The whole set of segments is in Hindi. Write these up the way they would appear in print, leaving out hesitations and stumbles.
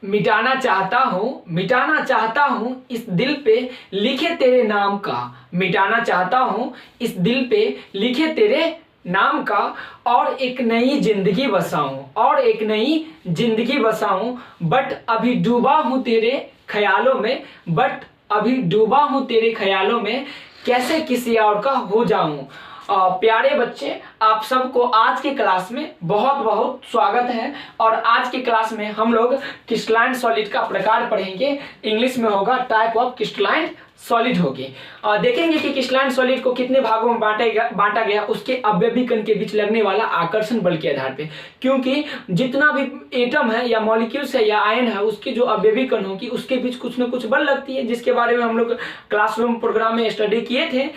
मिटाना चाहता हूँ इस दिल पे लिखे तेरे नाम का, मिटाना चाहता हूँ इस दिल पे लिखे तेरे नाम का, और एक नई जिंदगी बसाऊं, बट अभी डूबा हूँ तेरे ख्यालों में, कैसे किसी और का हो जाऊं। प्यारे बच्चे, आप सबको आज के क्लास में बहुत बहुत स्वागत है। और आज के क्लास में हम लोग क्रिस्टलाइन सॉलिड का प्रकार पढ़ेंगे। इंग्लिश में होगा टाइप ऑफ क्रिस्टलाइन सॉलिड होगी। देखेंगे कि क्रिस्टलाइन सॉलिड को कितने भागों में बांटा गया, उसके अवयवी कण के बीच लगने वाला आकर्षण बल के आधार पे। क्योंकि जितना भी एटम है या मॉलिक्यूल्स है या आयन है, उसके जो अवयवी कण होगी उसके बीच कुछ न कुछ बल लगती है, जिसके बारे में हम लोग क्लासरूम प्रोग्राम में स्टडी किए थे।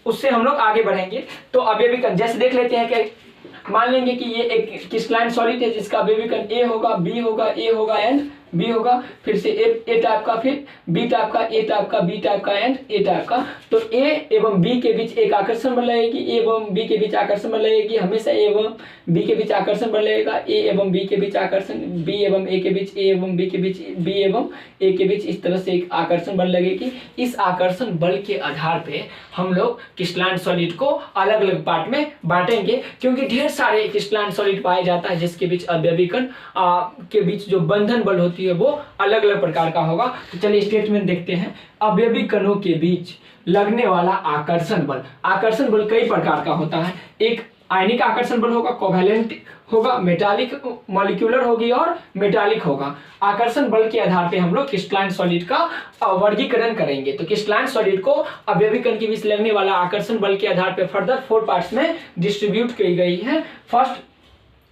उससे हम लोग आगे बढ़ेंगे। तो अवयवी कण जैसे देख लेते हैं कि मान लेंगे कि ये एक क्रिस्टलाइन सॉलिड है जिसका अवयवी कण ए होगा, बी होगा, ए होगा एंड बी होगा, फिर से ए टाइप का, फिर बी टाइप का, ए टाइप का, बी टाइप का एंड ए टाइप का। तो ए एवं बी के बीच एक आकर्षण बल लगेगी, ए एवं बी के बीच आकर्षण बल लगेगी, हमेशा ए एवं बी के बीच आकर्षण बल लगेगा, ए एवं बी के बीच आकर्षण, बी एवं ए के बीच, ए एवं बी के बीच, बी एवं ए के बीच, इस तरह से एक आकर्षण बल लगेगी। इस आकर्षण बल के आधार पे हम लोग क्रिस्टलाइन सॉलिड को अलग अलग पार्ट में बांटेंगे, क्योंकि ढेर सारे क्रिस्टलाइन सॉलिड पाए जाता है जिसके बीच अवयवी कण के बीच जो बंधन बल होती है वो अलग अलग प्रकार का होगा। तो चलिए स्टेटमेंट देखते हैं। अवयवी कणों के बीच लगने वाला आकर्षण बल कई प्रकार का होता है। एक आयनिक आकर्षण बल होगा, कोवैलेंट होगा, मेटालिक मॉलिक्यूलर होगी और मेटालिक होगा। आकर्षण बल के आधार पे हम लोग क्रिस्टलाइन सॉलिड का वर्गीकरण करेंगे। तो क्रिस्टलाइन सॉलिड को अवयवी कण के बीच लगने वाला आकर्षण बल के आधार पे फर्दर 4 पार्ट्स में डिस्ट्रीब्यूट की गई है। फर्स्ट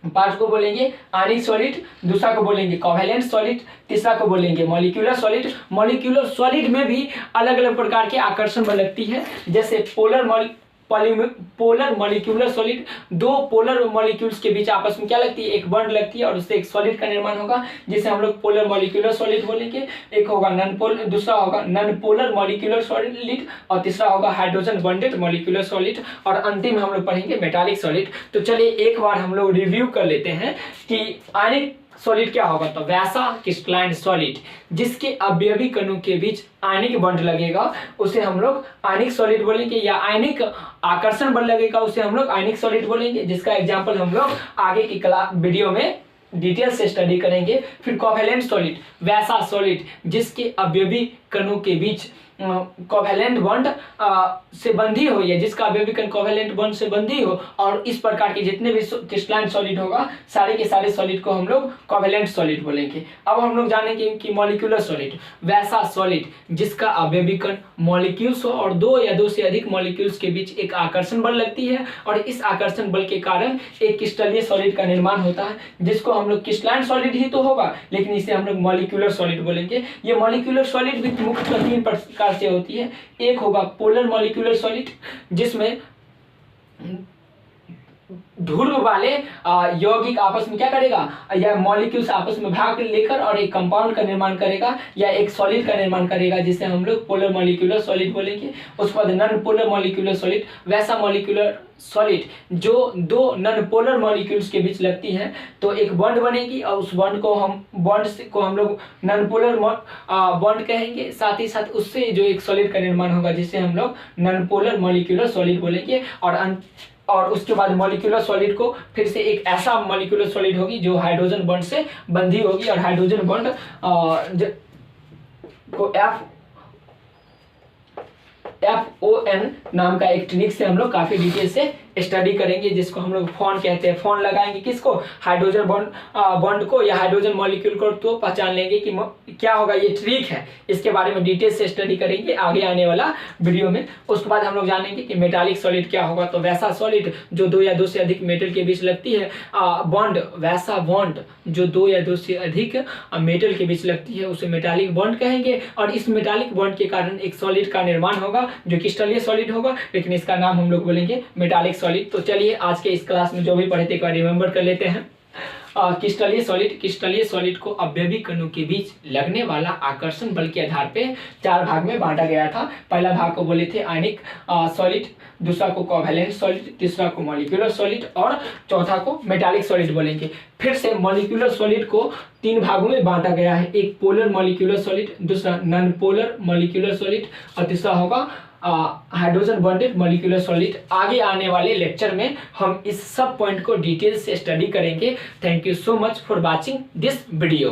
पार्ट को बोलेंगे आयनिक सॉलिड, दूसरा को बोलेंगे कोवैलेंट सॉलिड, तीसरा को बोलेंगे मॉलिक्यूलर सॉलिड। मॉलिक्यूलर सॉलिड में भी अलग अलग प्रकार के आकर्षण बल लगती है, जैसे पोलर मॉलिक्यूलर सॉलिड। दो पोलर मॉलिक्यूल्स के बीच आपस में क्या लगती है, एक बॉन्ड लगती है और उससे एक सॉलिड का निर्माण होगा, जिसे हम लोग पोलर मॉलिक्यूलर सॉलिड बोलेंगे। एक होगा दूसरा होगा नॉन पोलर मॉलिक्यूलर सॉलिड, और तीसरा होगा हाइड्रोजन बॉन्डेड मॉलिक्यूलर सॉलिड, और अंतिम हम लोग पढ़ेंगे मेटालिक सॉलिड। तो चलिए एक बार हम लोग रिव्यू कर लेते हैं कि आयनिक सॉलिड क्या होगा। तो वैसा क्रिस्टलाइन सॉलिड जिसके अवयवी कणों के बीच आयनिक बॉन्ड लगेगा उसे हम लोग आयनिक सॉलिड बोलेंगे, या आयनिक आकर्षण बल लगेगा उसे हम लोग आयनिक सॉलिड बोलेंगे, जिसका एग्जांपल हम लोग आगे की वीडियो में डिटेल से स्टडी करेंगे। फिर कोवैलेंट सॉलिड, वैसा सॉलिड जिसके अवयवी कणों के बीच कोवैलेंट बॉन्ड से बंधी हो, या जिसका अवयवी कण कोवैलेंट बॉन्ड से बंधी हो, और इस प्रकार के जितने भी क्रिस्टलाइन सॉलिड होगा सारे के सारे सॉलिड को हम लोग कोवैलेंट सॉलिड बोलेंगे। अब हम लोग जानेंगे कि मॉलिक्यूलर सॉलिड, वैसा सॉलिड जिसका अवयवी कण मॉलिक्यूल्स हो और दो या दो से अधिक मॉलिक्यूल्स के बीच एक आकर्षण बल लगती है, और इस आकर्षण बल के कारण एक क्रिस्टलीय सॉलिड का निर्माण होता है, जिसको हम लोग क्रिस्टलाइन सॉलिड ही तो होगा लेकिन इसे हम लोग मॉलिक्यूलर सॉलिड बोलेंगे। ये मॉलिक्यूलर सॉलिड भी मुख्यतः 3 प्रकार से होती है। एक होगा पोलर मॉलिक्यूलर सॉलिड, जिसमें ध्रुव वाले यौगिक आपस में क्या करेगा, या मॉलिक्यूल्स आपस में भाग लेकर और एक कंपाउंड का निर्माण करेगा या एक सॉलिड का निर्माण करेगा, जिसे हम लोग पोलर मॉलिक्यूलर सॉलिड बोलेंगे। उसके बाद नॉन पोलर मॉलिक्यूलर सॉलिड, वैसा मॉलिक्यूलर सॉलिड जो दो नॉन पोलर मॉलिक्यूल्स के बीच लगती है, तो एक बॉन्ड बनेगी और उस बॉन्ड को हम लोग नॉन पोलर बॉन्ड कहेंगे। साथ ही साथ उससे जो एक सॉलिड का निर्माण होगा जिसे हम लोग नॉन पोलर मॉलिक्यूलर सॉलिड बोलेंगे। और उसके बाद मॉलिक्यूलर सॉलिड को फिर से एक ऐसा मॉलिक्यूलर सॉलिड होगी जो हाइड्रोजन बॉन्ड से बंधी होगी, और हाइड्रोजन बॉन्ड को FON नाम का एक ट्रिक से हम लोग काफी डिटेल से स्टडी करेंगे, जिसको हम लोग फोन कहते हैं। फोन लगाएंगे किसको, हाइड्रोजन बॉन्ड को या हाइड्रोजन मॉलिक्यूल को, तो पहचान लेंगे कि क्या होगा, ये ट्रिक है। इसके बारे में डिटेल से स्टडी करेंगे आगे आने वाला वीडियो में। उसके बाद हम लोग जानेंगे कि मेटालिक सॉलिड क्या होगा। तो वैसा सॉलिड जो 2 या 2 से अधिक मेटल के बीच लगती है बॉन्ड, वैसा बॉन्ड जो 2 या 2 से अधिक मेटल के बीच लगती है उसे मेटालिक बॉन्ड कहेंगे, और इस मेटालिक बॉन्ड के कारण एक सॉलिड का निर्माण होगा जो क्रिस्टलीय सॉलिड होगा, लेकिन इसका नाम हम लोग बोलेंगे मेटालिक सॉलिड। तो चलिए आज के इस क्लास में जो भी पढ़े थे एक बार रिमेंबर कर लेते हैं। क्रिस्टलीय सॉलिड को अवयवी कणों के बीच लगने वाला आकर्षण बल के आधार पे 4 भाग में बांटा गया था। पहला भाग को बोले थे आयनिक सॉलिड, दूसरा को कोवैलेंट सॉलिड, तीसरा को मॉलिक्यूलर सॉलिड और चौथा को मेटालिक सॉलिड बोलेंगे। फिर से मॉलिक्यूलर सॉलिड को 3 भागों में बांटा गया है, एक पोलर मॉलिक्यूलर सॉलिड, दूसरा नॉन पोलर मॉलिक्यूलर सॉलिड और तीसरा होगा हाइड्रोजन बॉन्डेड मॉलिक्यूलर सॉलिड। आगे आने वाले लेक्चर में हम इस सब पॉइंट को डिटेल से स्टडी करेंगे। Thank you so much for watching this video.